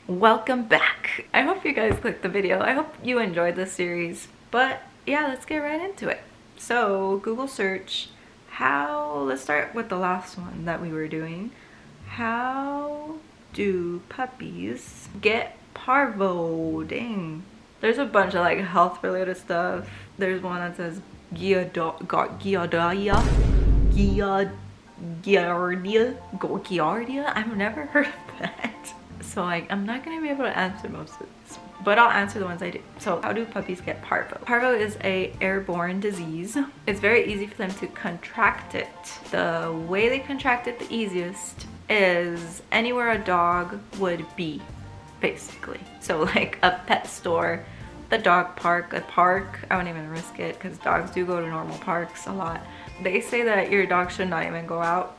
Welcome back. I hope you guys clicked the video. I hope you enjoyed this series, but yeah, let's get right into it. So Google search let's start with the last one that we were doing. How do puppies get parvo? Dang, there's a bunch of like health related stuff. There's one that says Giardia. I've never heard of that. So like, I'm not gonna be able to answer most of this, but I'll answer the ones I do. So how do puppies get parvo? Parvo is a airborne disease. It's very easy for them to contract it. The way they contract it the easiest is anywhere a dog would be, basically. So like a pet store, the dog park, a park. I wouldn't even risk it because dogs do go to normal parks a lot. They say that your dog should not even go out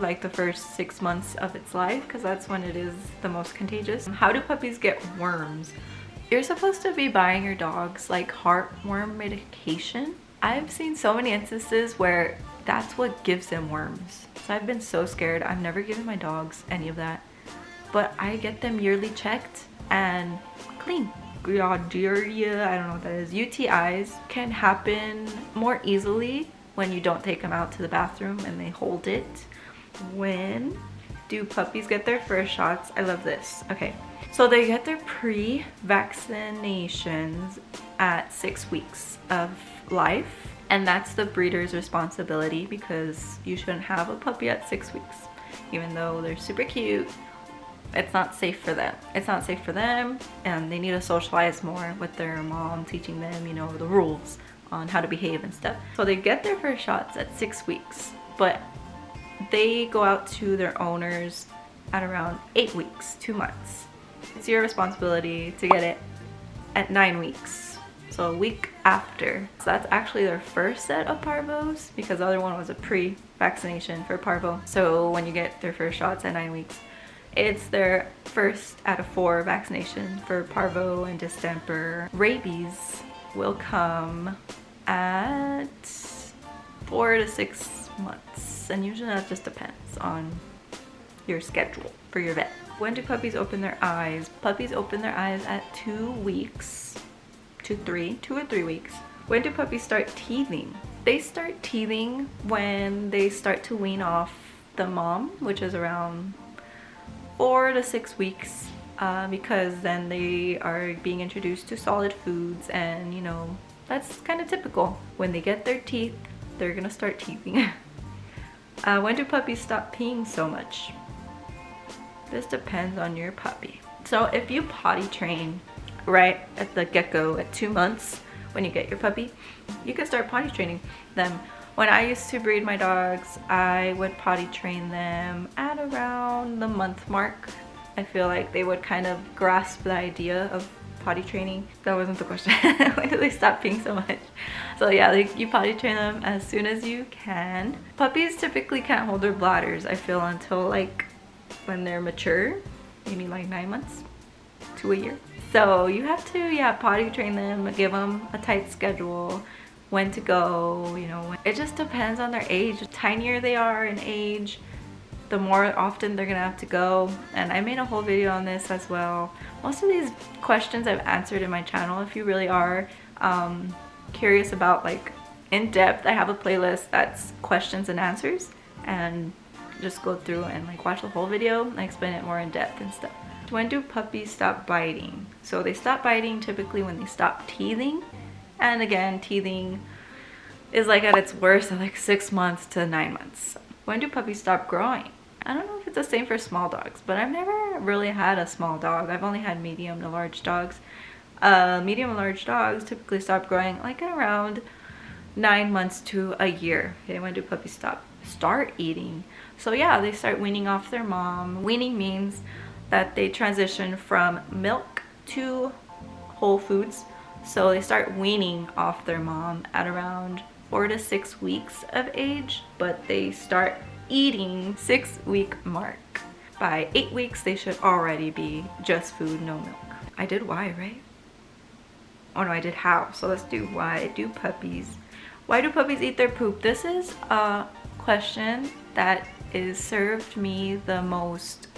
like the first 6 months of its life because that's when it is the most contagious. How do puppies get worms? You're supposed to be buying your dogs like heartworm medication. I've seen so many instances where that's what gives them worms. So I've been so scared. I've never given my dogs any of that, but I get them yearly checked and clean. Giardia, I don't know what that is. UTIs can happen more easily when you don't take them out to the bathroom and they hold it. When do puppies get their first shots? I love this. Okay, so they get their pre-vaccinations at 6 weeks of life, and that's the breeder's responsibility because you shouldn't have a puppy at 6 weeks. Even though they're super cute, it's not safe for them. It's not safe for them, and they need to socialize more with their mom, teaching them, you know, the rules on how to behave and stuff. So they get their first shots at 6 weeks, but they go out to their owners at around 8 weeks, 2 months. It's your responsibility to get it at 9 weeks, so a week after. So that's actually their first set of parvos because the other one was a pre-vaccination for parvo. So when you get their first shots at 9 weeks, it's their first out of 4 vaccination for parvo and distemper. Rabies will come at 4 to 6 months, and usually that just depends on your schedule for your vet. When do puppies open their eyes? Puppies open their eyes at 2 weeks to 2 or 3 weeks. When do puppies start teething? They start teething when they start to wean off the mom, which is around 4 to 6 weeks, because then they are being introduced to solid foods, and you know, that's kind of typical. When they get their teeth, they're gonna start teething. When do puppies stop peeing so much? This depends on your puppy. So if you potty train right at the get-go at 2 months, when you get your puppy, you can start potty training them. When I used to breed my dogs, I would potty train them at around the month mark. I feel like they would kind of grasp the idea of potty training. That wasn't the question. When do they stop peeing so much? So yeah, you potty train them as soon as you can. Puppies typically can't hold their bladders, I feel, until like when they're mature, maybe like 9 months to a year. So you have to, yeah, potty train them, give them a tight schedule, when to go, you know. It just depends on their age. The tinier they are in age, the more often they're gonna have to go, and I made a whole video on this as well. Most of these questions I've answered in my channel. If you really are curious about like in depth, I have a playlist that's questions and answers, and just go through and like watch the whole video and explain it more in depth and stuff. When do puppies stop biting? So they stop biting typically when they stop teething, and again, teething is like at its worst at like 6 months to 9 months. When do puppies stop growing? I don't know if it's the same for small dogs, but I've never really had a small dog. I've only had medium to large dogs. Medium and large dogs typically stop growing like at around 9 months to a year. Okay, when do puppies start eating? So yeah, they start weaning off their mom. Weaning means that they transition from milk to whole foods. So they start weaning off their mom at around 4 to 6 weeks of age, but they start eating 6-week mark. By 8 weeks, they should already be just food, no milk. I did why, right? Oh no, I did how. So let's do why do puppies eat their poop? This is a question that is served me the most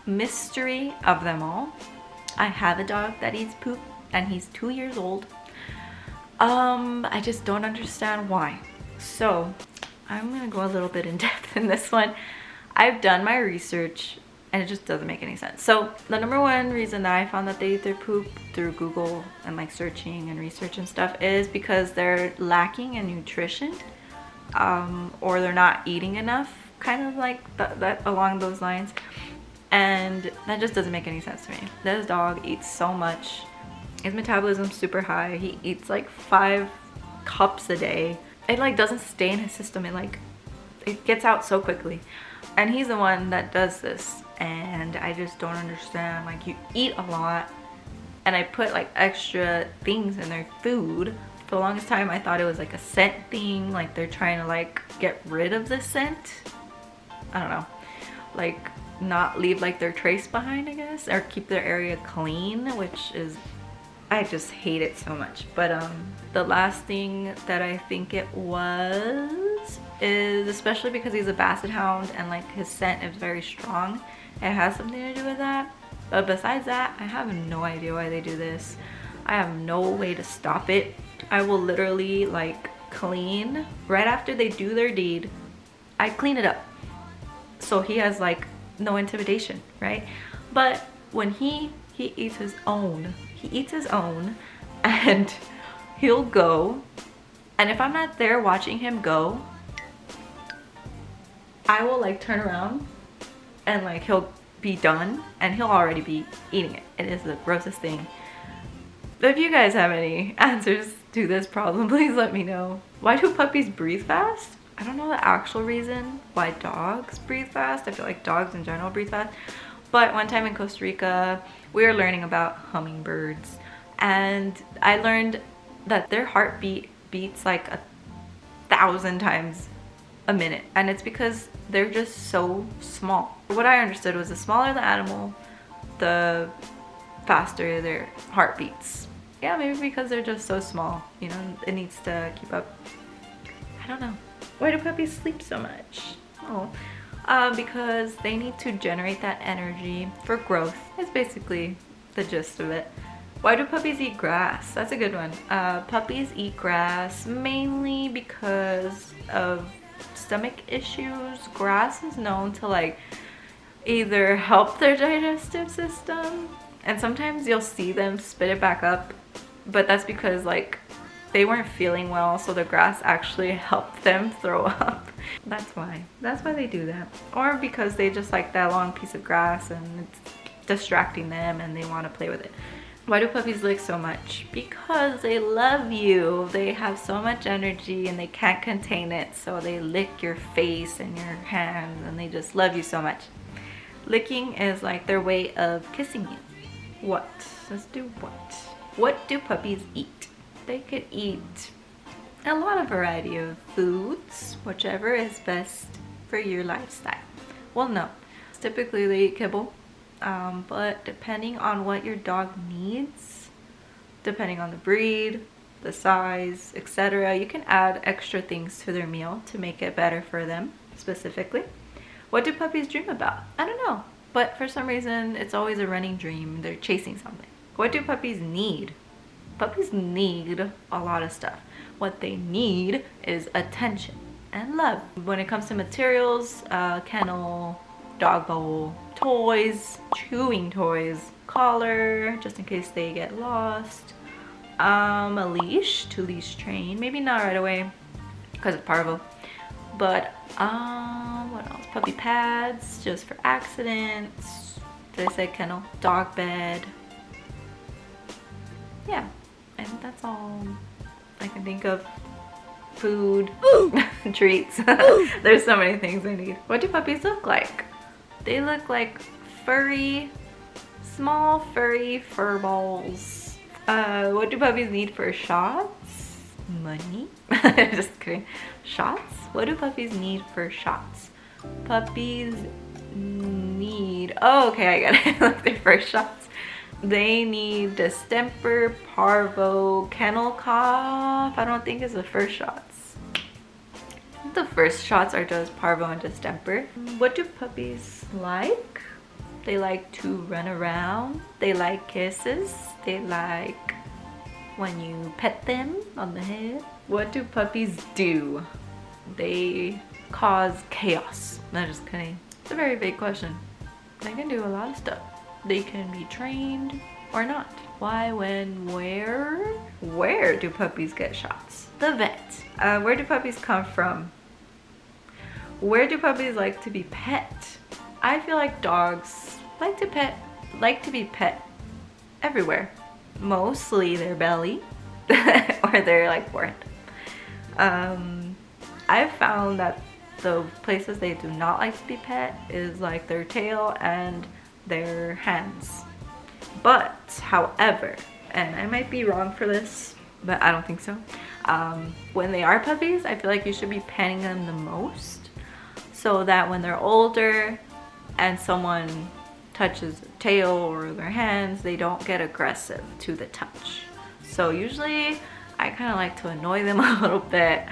mystery of them all. I have a dog that eats poop and he's 2 years old. I just don't understand why. So I'm gonna go a little bit in depth in this one. I've done my research and it just doesn't make any sense. So the number one reason that I found that they eat their poop through Google and like searching and research and stuff is because they're lacking in nutrition, or they're not eating enough, kind of like that along those lines. And that just doesn't make any sense to me. This dog eats so much. His metabolism's super high. He eats like 5 cups a day. It like doesn't stay in his system. It gets out so quickly. And he's the one that does this. And I just don't understand. Like, you eat a lot and I put like extra things in their food. For the longest time I thought it was like a scent thing, like they're trying to like get rid of the scent. I don't know, like not leave like their trace behind, I guess, or keep their area clean, which is, I just hate it so much. But the last thing that I think it was is, especially because he's a basset hound and like his scent is very strong, it has something to do with that. But besides that, I have no idea why they do this. I have no way to stop it. I will literally like clean right after they do their deed. I clean it up so he has like no intimidation, right? But when he eats his own, and he'll go, and if I'm not there watching him go, I will like turn around and like he'll be done and he'll already be eating it. It is the grossest thing. If you guys have any answers to this problem, please let me know. Why do puppies breathe fast? I don't know the actual reason why dogs breathe fast. I feel like dogs in general breathe fast. But one time in Costa Rica, we were learning about hummingbirds, and I learned that their heartbeat beats like 1,000 times a minute, and it's because they're just so small. What I understood was the smaller the animal, the faster their heart beats. Yeah, maybe because they're just so small, you know, it needs to keep up. I don't know. Why do puppies sleep so much? Oh, because they need to generate that energy for growth. It's basically the gist of it. Why do puppies eat grass? That's a good one. Puppies eat grass mainly because of stomach issues. Grass is known to like either help their digestive system, and sometimes you'll see them spit it back up, but that's because like they weren't feeling well, so the grass actually helped them throw up. That's why they do that. Or because they just like that long piece of grass and it's distracting them and they want to play with it. Why do puppies lick so much? Because they love you. They have so much energy and they can't contain it, so they lick your face and your hands and they just love you so much. Licking is like their way of kissing you. What? Let's do what? What do puppies eat? They could eat a lot of variety of foods, whichever is best for your lifestyle. Well, no, typically they eat kibble, but depending on what your dog needs, depending on the breed, the size, etc., you can add extra things to their meal to make it better for them specifically. What do puppies dream about? I don't know, but for some reason it's always a running dream. They're chasing something. What do puppies need? Puppies need a lot of stuff. What they need is attention and love. When it comes to materials, kennel, dog bowl, toys, chewing toys, collar, just in case they get lost, a leash to leash train. Maybe not right away because it's parvo, but what else? Puppy pads, just for accidents. Did I say kennel? Dog bed. Yeah. And that's all I can think of. Food, treats. There's so many things I need. What do puppies look like? They look like furry, small furry fur balls. What do puppies need for shots? Money? Just kidding. Shots? What do puppies need for shots? Puppies need... Oh, okay, I get it. Like their first shots. They need distemper, parvo, kennel cough. I don't think it's the first shots. The first shots are just parvo and distemper. What do puppies like? They like to run around. They like kisses. They like when you pet them on the head. What do puppies do? They cause chaos. No, just kidding. It's a very big question. They can do a lot of stuff. They can be trained or not. Why, when, where? Where do puppies get shots? The vet. Where do puppies come from? Where do puppies like to be pet? I feel like dogs like to be pet everywhere. Mostly their belly or their like forehead. I've found that the places they do not like to be pet is like their tail and their hands. But however, and I might be wrong for this, but I don't think so, when they are puppies, I feel like you should be petting them the most, so that when they're older and someone touches their tail or their hands, they don't get aggressive to the touch. So usually I kind of like to annoy them a little bit,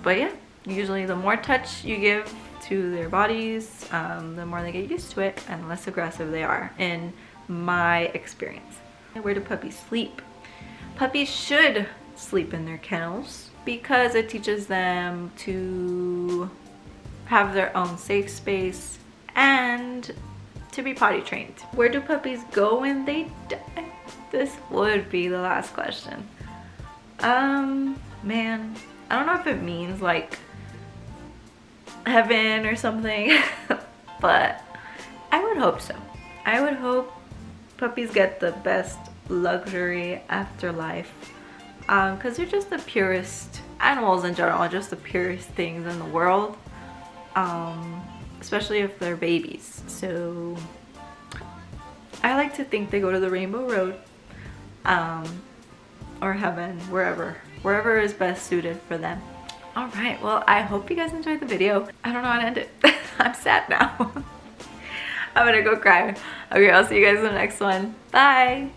but yeah, usually the more touch you give to their bodies, the more they get used to it and less aggressive they are, in my experience. Where do puppies sleep? Puppies should sleep in their kennels because it teaches them to have their own safe space and to be potty trained. Where do puppies go when they die? This would be the last question. Man, I don't know if it means like heaven or something, but I would hope so. I would hope puppies get the best luxury afterlife, because they're just the purest animals in general, just the purest things in the world, especially if they're babies. So I like to think they go to the Rainbow Road, or heaven, wherever is best suited for them. All right, well, I hope you guys enjoyed the video. I don't know how to end it. I'm sad now. I'm gonna go cry. Okay, I'll see you guys in the next one. Bye.